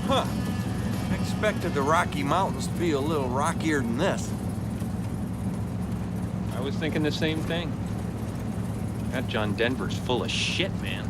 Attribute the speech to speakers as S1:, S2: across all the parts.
S1: Huh. I expected the Rocky Mountains to be a little rockier than this.
S2: I was thinking the same thing. That John Denver's full of shit, man.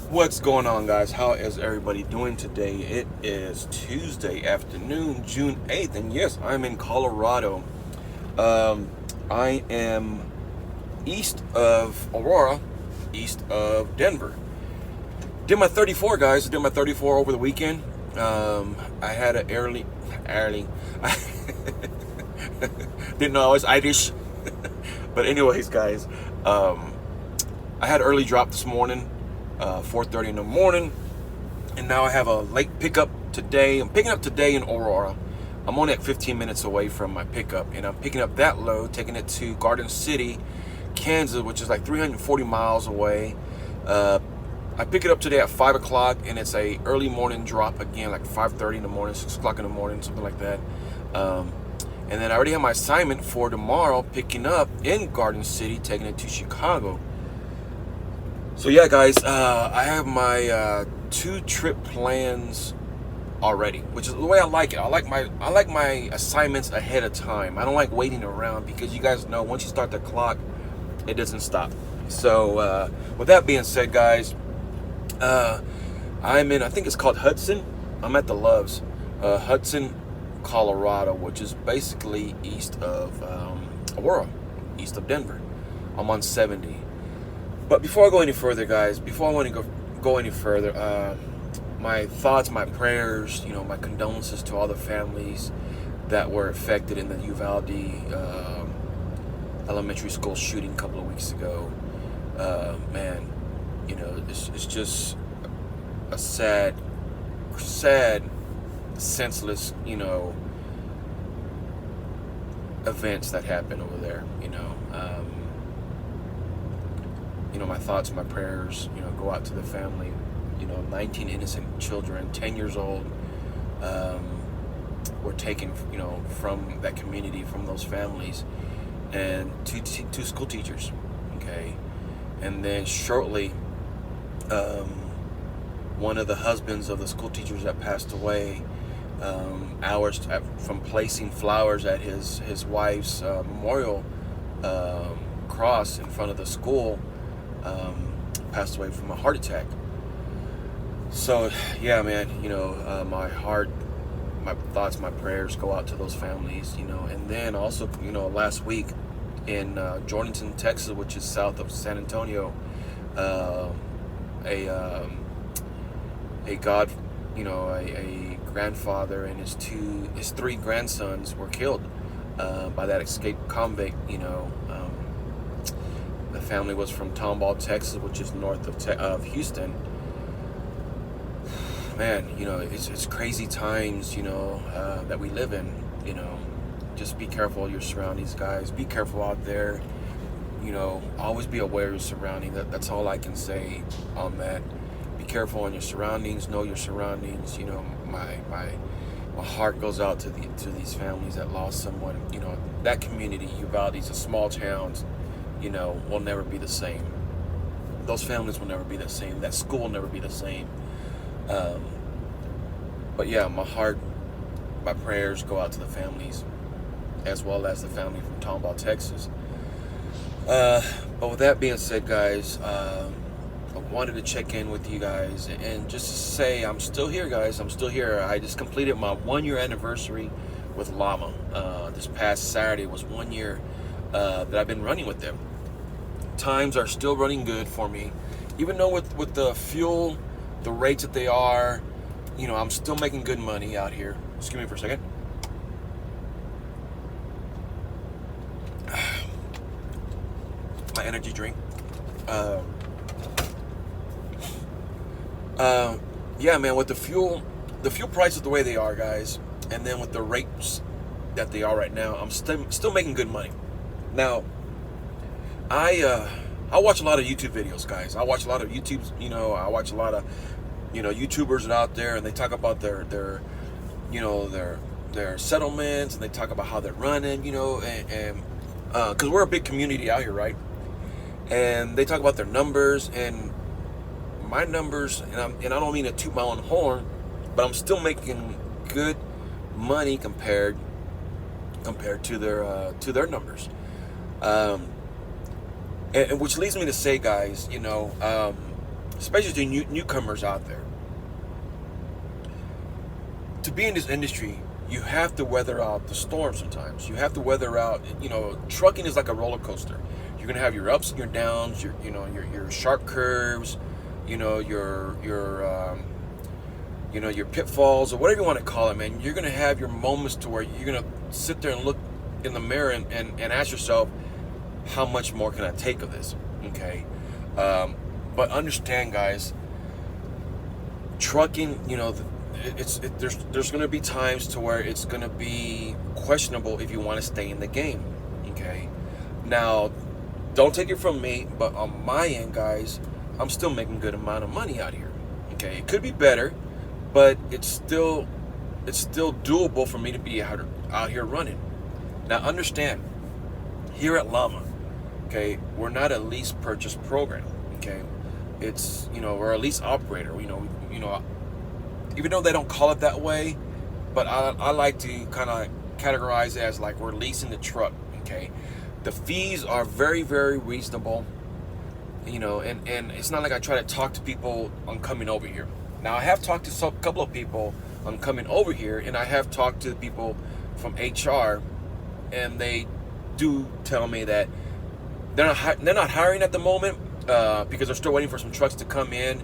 S3: What's going on, guys? How is everybody doing today? It is Tuesday afternoon, June 8th, and yes, I'm in Colorado. I am east of Aurora, east of Denver. Did my 34, guys. Did my 34 over the weekend. I had an early. Didn't know I was Irish. But anyways, guys, I had an early drop this morning. 4:30 in the morning, and now I have a late pickup today. I'm picking up today in Aurora. I'm only at 15 minutes away from my pickup, and I'm picking up that load, taking it to Garden City, Kansas, which is like 340 miles away. I pick it up today at 5 o'clock, and it's a early morning drop again, like 5:30 in the morning, 6 o'clock in the morning, something like that. And then I already have my assignment for tomorrow, picking up in Garden City, taking it to Chicago. So yeah, guys, I have my 2 trip plans already, which is the way I like it. I like my assignments ahead of time. I don't like waiting around, because you guys know once you start the clock, it doesn't stop. So with that being said, guys, I'm in, I think it's called Hudson. I'm at the Loves, Hudson, Colorado, which is basically east of Aurora, east of Denver. I'm on 70. But before I go any further, guys, go any further, my thoughts, my prayers, my condolences to all the families that were affected in the Uvalde elementary school shooting a couple of weeks ago. Man, it's just a sad, senseless, events that happened over there. My thoughts and my prayers, go out to the family. 19 innocent children, 10 years old, were taken, from that community, from those families, and two school teachers. Okay, and then shortly, one of the husbands of the school teachers that passed away, hours from placing flowers at his wife's memorial cross in front of the school, passed away from a heart attack. So yeah, man, my heart, my thoughts, my prayers go out to those families, and then also, last week in Jordanton, Texas, which is south of San Antonio, a grandfather and his 3 grandsons were killed by that escaped convict. The family was from Tomball, Texas, which is north of Houston. Man, it's crazy times, that we live in. Just be careful of your surroundings, guys. Be careful out there. Always be aware of your surroundings. That's all I can say on that. Be careful on your surroundings. Know your surroundings. My heart goes out to these families that lost someone. That community, Uvalde, is a small town. Will never be the same. Those families will never be the same. That school will never be the same. But yeah, my heart, my prayers go out to the families, as well as the family from Tomball, Texas. But with that being said, guys, I wanted to check in with you guys and just say I'm still here, guys. I'm still here. I just completed my 1-year anniversary with LAMA. This past Saturday was 1 year that I've been running with them. Times are still running good for me, even though with the fuel, the rates that they are, I'm still making good money out here. Excuse me for a second. My energy drink. Yeah, man, with the fuel prices the way they are, guys, and then with the rates that they are right now, I'm still making good money. Now, I watch a lot of YouTube videos, guys. I watch a lot of YouTubes. I watch a lot of YouTubers that are out there, and they talk about their settlements, and they talk about how they're running, and because we're a big community out here, right? And they talk about their numbers and my numbers, and I don't mean to toot my own horn, but I'm still making good money compared to their numbers, and which leads me to say, guys, especially to newcomers out there, to be in this industry, you have to weather out the storm sometimes. You have to weather out, trucking is like a roller coaster. You're gonna have your ups and your downs, your sharp curves, your pitfalls, or whatever you want to call it, man. You're gonna have your moments to where you're gonna sit there and look in the mirror and ask yourself, how much more can I take of this? Okay. But understand, guys, trucking, there's going to be times to where it's going to be questionable if you want to stay in the game. Okay. Now, don't take it from me, but on my end, guys, I'm still making a good amount of money out here. Okay. It could be better, but it's still doable for me to be out here running. Now, understand, here at LAMA, okay, we're not a lease purchase program. Okay. It's, we're a lease operator. Even though they don't call it that way, but I like to kind of categorize it as like we're leasing the truck. Okay. The fees are very, very reasonable, and it's not like I try to talk to people on coming over here. Now, I have talked to a couple of people on coming over here, and I have talked to people from HR, and they do tell me that they're not hiring at the moment, because they're still waiting for some trucks to come in,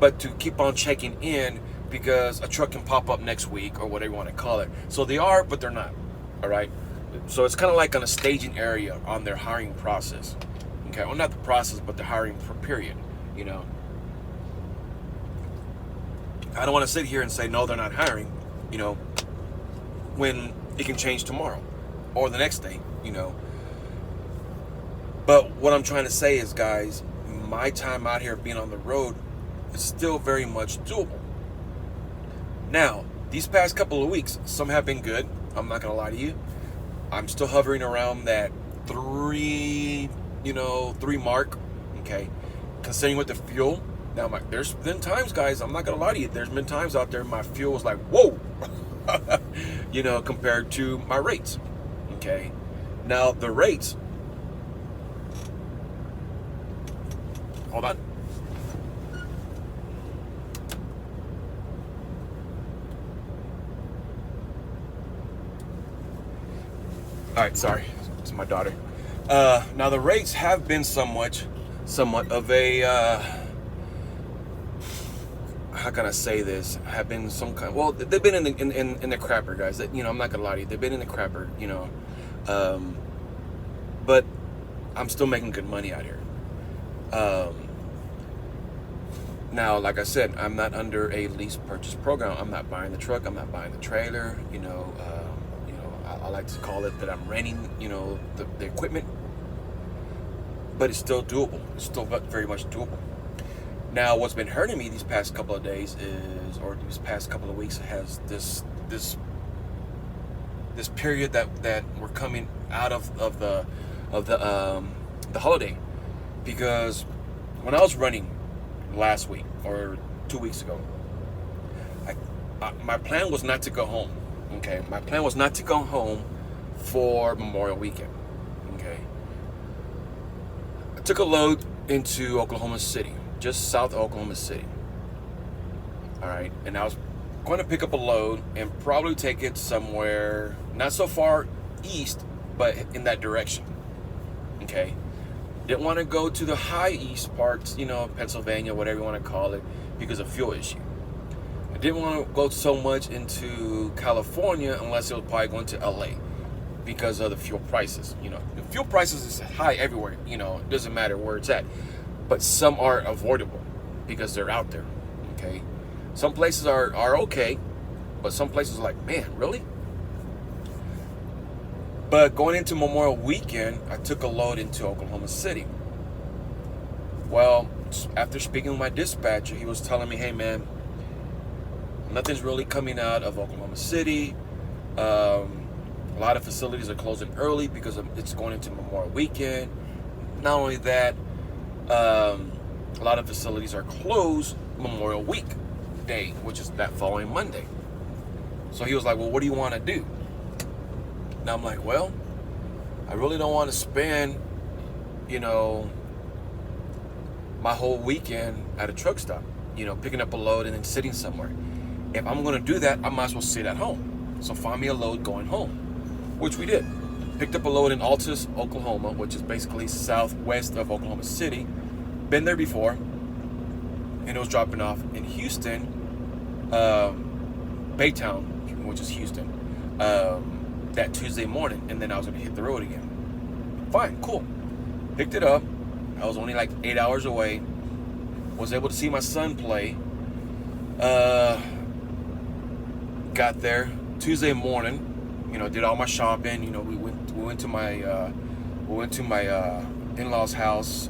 S3: but to keep on checking in because a truck can pop up next week or whatever you want to call it. So they are, but they're not. All right. So it's kind of like on a staging area on their hiring process. Okay. Well, not the process, but the hiring period. I don't want to sit here and say, no, they're not hiring, when it can change tomorrow or the next day, But what I'm trying to say is, guys, my time out here being on the road is still very much doable. Now, these past couple of weeks, some have been good. I'm not going to lie to you. I'm still hovering around that 3 mark, okay, considering with the fuel. Now, there's been times, guys, I'm not going to lie to you, there's been times out there my fuel was like, whoa, compared to my rates, okay. Now, the rates, hold on. All right, sorry, it's my daughter. Now the rates have been somewhat of a, how can I say this? Have been some kind. Well, they've been in the crapper, guys. I'm not gonna lie to you. They've been in the crapper, but I'm still making good money out here. Now, like I said, I'm not under a lease purchase program. I'm not buying the truck. I'm not buying the trailer. I like to call it that I'm renting, the equipment. But it's still doable. It's still very much doable. Now, what's been hurting me these past couple of days or these past couple of weeks, has this period that we're coming out of the holiday, because when I was running last week or 2 weeks ago, my plan was not to go home. Okay, my plan was not to go home for Memorial Weekend. Okay, I took a load into Oklahoma City, just south of Oklahoma City. All right, and I was going to pick up a load and probably take it somewhere not so far east, but in that direction. Okay, didn't want to go to the high east parts, Pennsylvania, whatever you want to call it, because of fuel issue. I didn't want to go so much into California unless it was probably going to LA because of the fuel prices. The fuel prices is high everywhere. It doesn't matter where it's at, but some are avoidable because they're out there. Okay, some places are okay, But some places are like, man, really? But going into Memorial Weekend, I took a load into Oklahoma City. Well, after speaking with my dispatcher, he was telling me, hey man, nothing's really coming out of Oklahoma City. A lot of facilities are closing early because it's going into Memorial Weekend. Not only that, a lot of facilities are closed Memorial Week day, which is that following Monday. So he was like, well, what do you want to do? And I'm like, well, I really don't want to spend, my whole weekend at a truck stop, picking up a load and then sitting somewhere. If I'm going to do that, I might as well sit at home. So find me a load going home, which we did. Picked up a load in Altus, Oklahoma, which is basically southwest of Oklahoma City. Been there before. And it was dropping off in Houston, Baytown, which is Houston, that Tuesday morning. And then I was going to hit the road again. Fine, cool. Picked it up. I was only like 8 hours away. Was able to see my son play. Got there Tuesday morning. Did all my shopping. We went to my in-laws' house.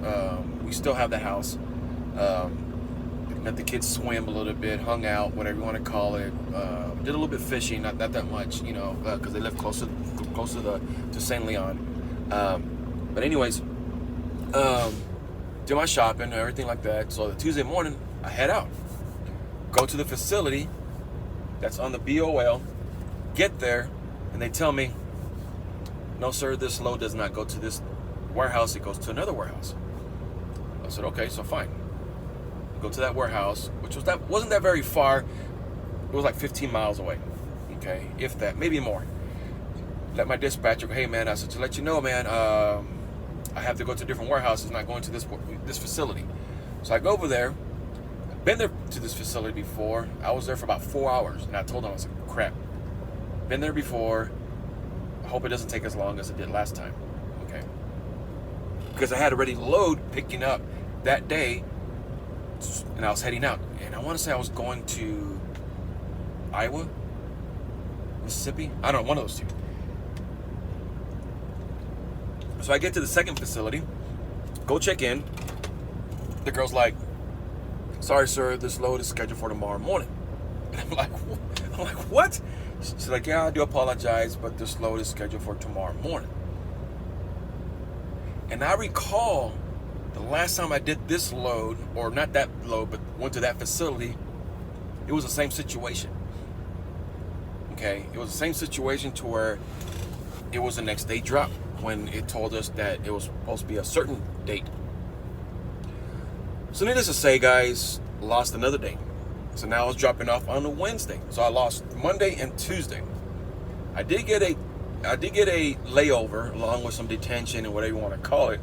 S3: We still have the house. Let the kids swim a little bit, hung out, whatever you want to call it. Did a little bit fishing, not that much, because they live close to St. Leon. But anyways, do my shopping and everything like that. So the Tuesday morning, I head out, go to the facility that's on the BOL, get there, and they tell me, no sir, this load does not go to this warehouse, it goes to another warehouse. I said, okay, so fine. Go to that warehouse, which wasn't that very far. It was like 15 miles away. Okay, if that, maybe more. Let my dispatcher go, hey man, I said, to let you know, man, I have to go to different warehouses, not going to this facility. So I go over there. I've been there to this facility before. I was there for about 4 hours, and I told them, I was like, crap. Been there before. I hope it doesn't take as long as it did last time. Okay. Because I had already load picking up that day, and I was heading out. And I want to say I was going to Iowa, Mississippi. I don't know, one of those two. So I get to the second facility, go check in. The girl's like, sorry, sir, this load is scheduled for tomorrow morning. And I'm like, what? She's like, yeah, I do apologize, but this load is scheduled for tomorrow morning. And I recall the last time I did this load, or not that load, but went to that facility, it was the same situation. Okay, it was the same situation to where it was the next day drop when it told us that it was supposed to be a certain date. So needless to say, guys, lost another day. So now I was dropping off on a Wednesday. So I lost Monday and Tuesday. I did get a layover along with some detention and whatever you want to call it,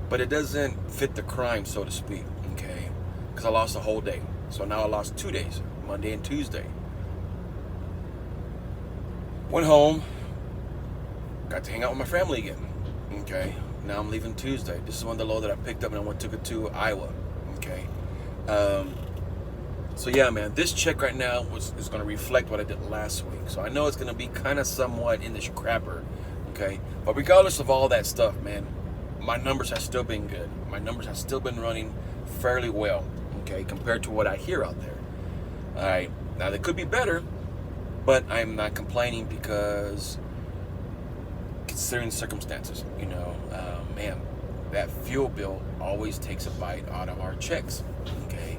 S3: but it doesn't fit the crime, so to speak, okay? Because I lost a whole day. So now I lost 2 days, Monday and Tuesday. Went home, got to hang out with my family again, okay? Now I'm leaving Tuesday. This is one of the load that I picked up and I took it to Iowa, okay? So yeah, man, this check right now is going to reflect what I did last week. So I know it's going to be kind of somewhat in the scrapper, okay? But regardless of all that stuff, man, my numbers have still been good. My numbers have still been running fairly well, okay, compared to what I hear out there. All right, now they could be better, but I'm not complaining because considering the circumstances, man, that fuel bill always takes a bite out of our checks, okay?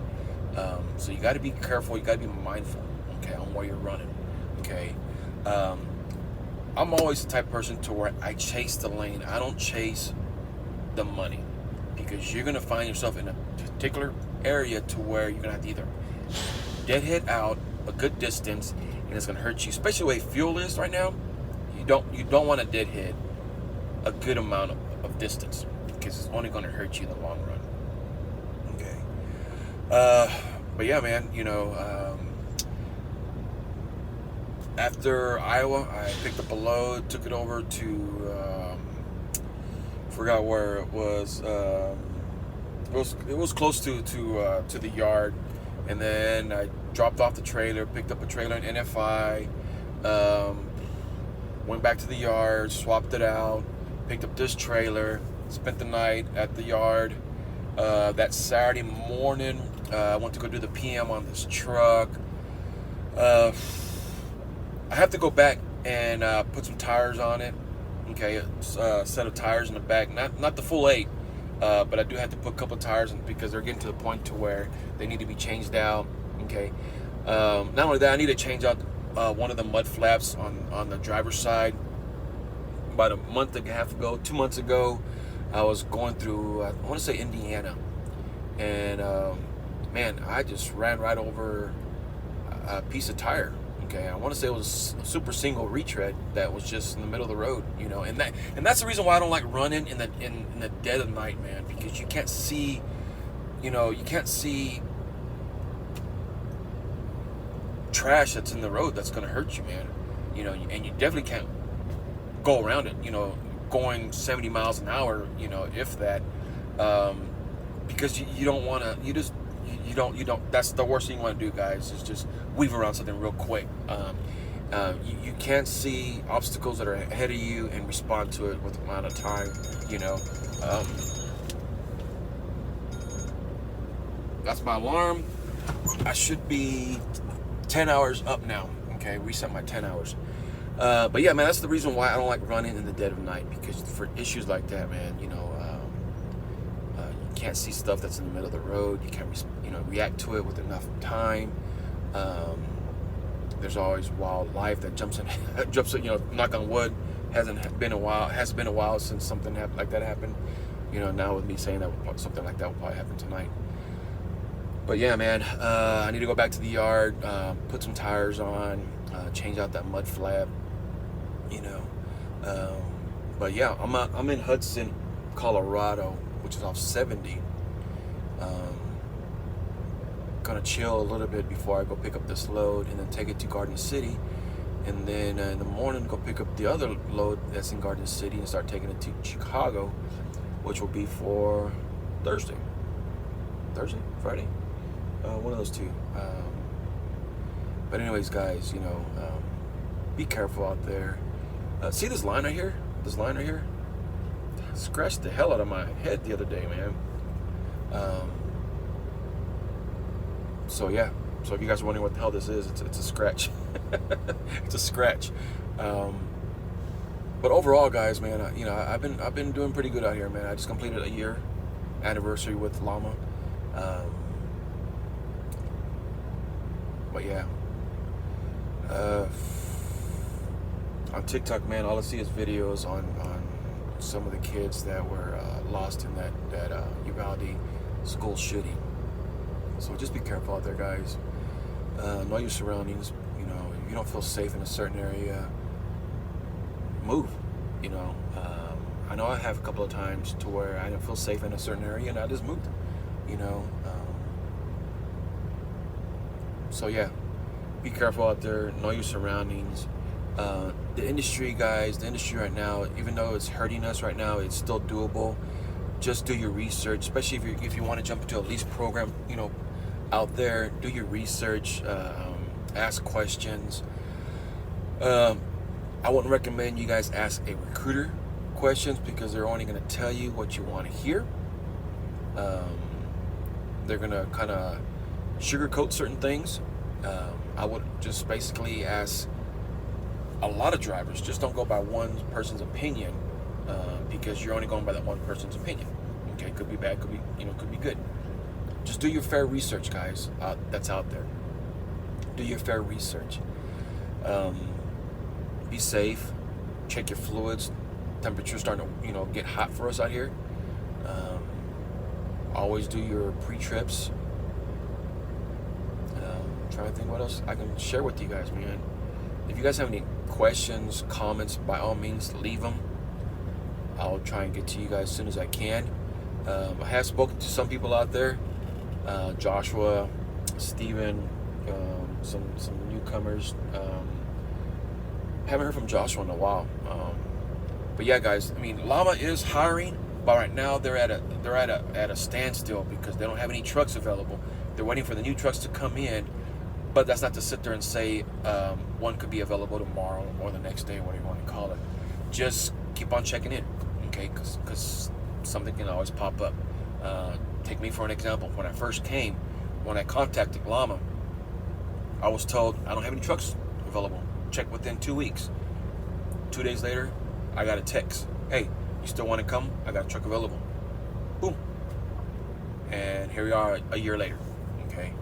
S3: So you got to be careful, you got to be mindful, okay, on where you're running, okay? I'm always the type of person to where I chase the lane. I don't chase the money, because you're going to find yourself in a particular area to where you're going to have to either deadhead out a good distance, and it's going to hurt you, especially the way fuel is right now. You don't want to deadhead a good amount of distance, because it's only going to hurt you in the long run. Okay. But yeah, man, after Iowa, I picked up a load, took it over to, forgot where it was. It was close to the yard, and then I dropped off the trailer, picked up a trailer in NFI, went back to the yard, swapped it out, picked up this trailer, spent the night at the yard. That Saturday morning, I went to go do the PM on this truck. I have to go back and put some tires on it. Okay, a set of tires in the back, not the full 8, but I do have to put a couple of tires in because they're getting to the point to where they need to be changed out. Okay, not only that, I need to change out one of the mud flaps on the driver's side. About a month and a half ago, 2 months ago, I was going through, I want to say Indiana, and man, I just ran right over a piece of tire. Okay, I want to say it was a super single retread that was just in the middle of the road, you know, and that's the reason why I don't like running in the dead of night, man, because you can't see, you know, you can't see trash that's in the road that's gonna hurt you, man, you know, and you definitely can't go around it, you know, going 70 miles an hour, you know, if that, because you don't want to, you don't, that's the worst thing you want to do, guys, is just weave around something real quick. You can't see obstacles that are ahead of you and respond to it with the amount of time, you know. That's my alarm. I should be 10 hours up now. Okay, reset my 10 hours. But yeah, man, that's the reason why I don't like running in the dead of night, because for issues like that, man, you know, you can't see stuff that's in the middle of the road. You can't, react to it with enough time. There's always wildlife that jumps in, you know, knock on wood. Hasn't been a while since something like that happened. You know, now with me saying that something like that will probably happen tonight. But yeah, man, I need to go back to the yard, put some tires on, change out that mud flap, you know. But yeah, I'm in Hudson, Colorado, which is off 70. Gonna chill a little bit before I go pick up this load and then take it to Garden City, and then in the morning go pick up the other load that's in Garden City and start taking it to Chicago, which will be for Friday, one of those two. But anyways, guys, you know, be careful out there. See this line right here? This line right here? Scratched the hell out of my head the other day, man. So yeah. So if you guys are wondering what the hell this is, it's a scratch. It's a scratch. But overall, guys, man, I've been doing pretty good out here, man. I just completed a year anniversary with LAMA. But yeah. On TikTok, man, all I see is videos on some of the kids that were lost in that Uvalde school shooting. So just be careful out there, guys. Know your surroundings. You know, if you don't feel safe in a certain area, move. You know, I know I have a couple of times to where I didn't feel safe in a certain area and I just moved. You know, so yeah, be careful out there. Know your surroundings. The industry, guys, the industry right now, even though it's hurting us right now, it's still doable. Just do your research, especially if you want to jump into a lease program, you know, out there. Do your research, ask questions. I wouldn't recommend you guys ask a recruiter questions because they're only going to tell you what you want to hear. They're going to kind of sugarcoat certain things. I would just basically ask a lot of drivers, just don't go by one person's opinion, because you're only going by that one person's opinion. Okay, could be bad, could be good. Just do your fair research, guys. That's out there. Do your fair research. Be safe. Check your fluids. Temperature's starting to, get hot for us out here. Always do your pre-trips. Trying to think what else I can share with you guys, man. If you guys have any questions, comments, by all means, leave them. I'll try and get to you guys as soon as I can. I have spoken to some people out there. Joshua, Steven, some newcomers. Haven't heard from Joshua in a while. But yeah, guys, I mean, LAMA is hiring, but right now they're at a standstill because they don't have any trucks available. They're waiting for the new trucks to come in But that's not to sit there and say one could be available tomorrow or the next day, whatever you want to call it. Just keep on checking in, okay? Because something can always pop up. Take me for an example. When I first came, when I contacted LAMA, I was told I don't have any trucks available. Check within 2 weeks. 2 days later, I got a text. Hey, you still want to come? I got a truck available. Boom. And here we are a year later. Okay.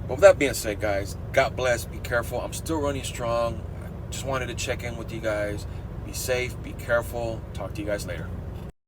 S3: But with that being said, guys, God bless. Be careful. I'm still running strong. I just wanted to check in with you guys. Be safe. Be careful. Talk to you guys later.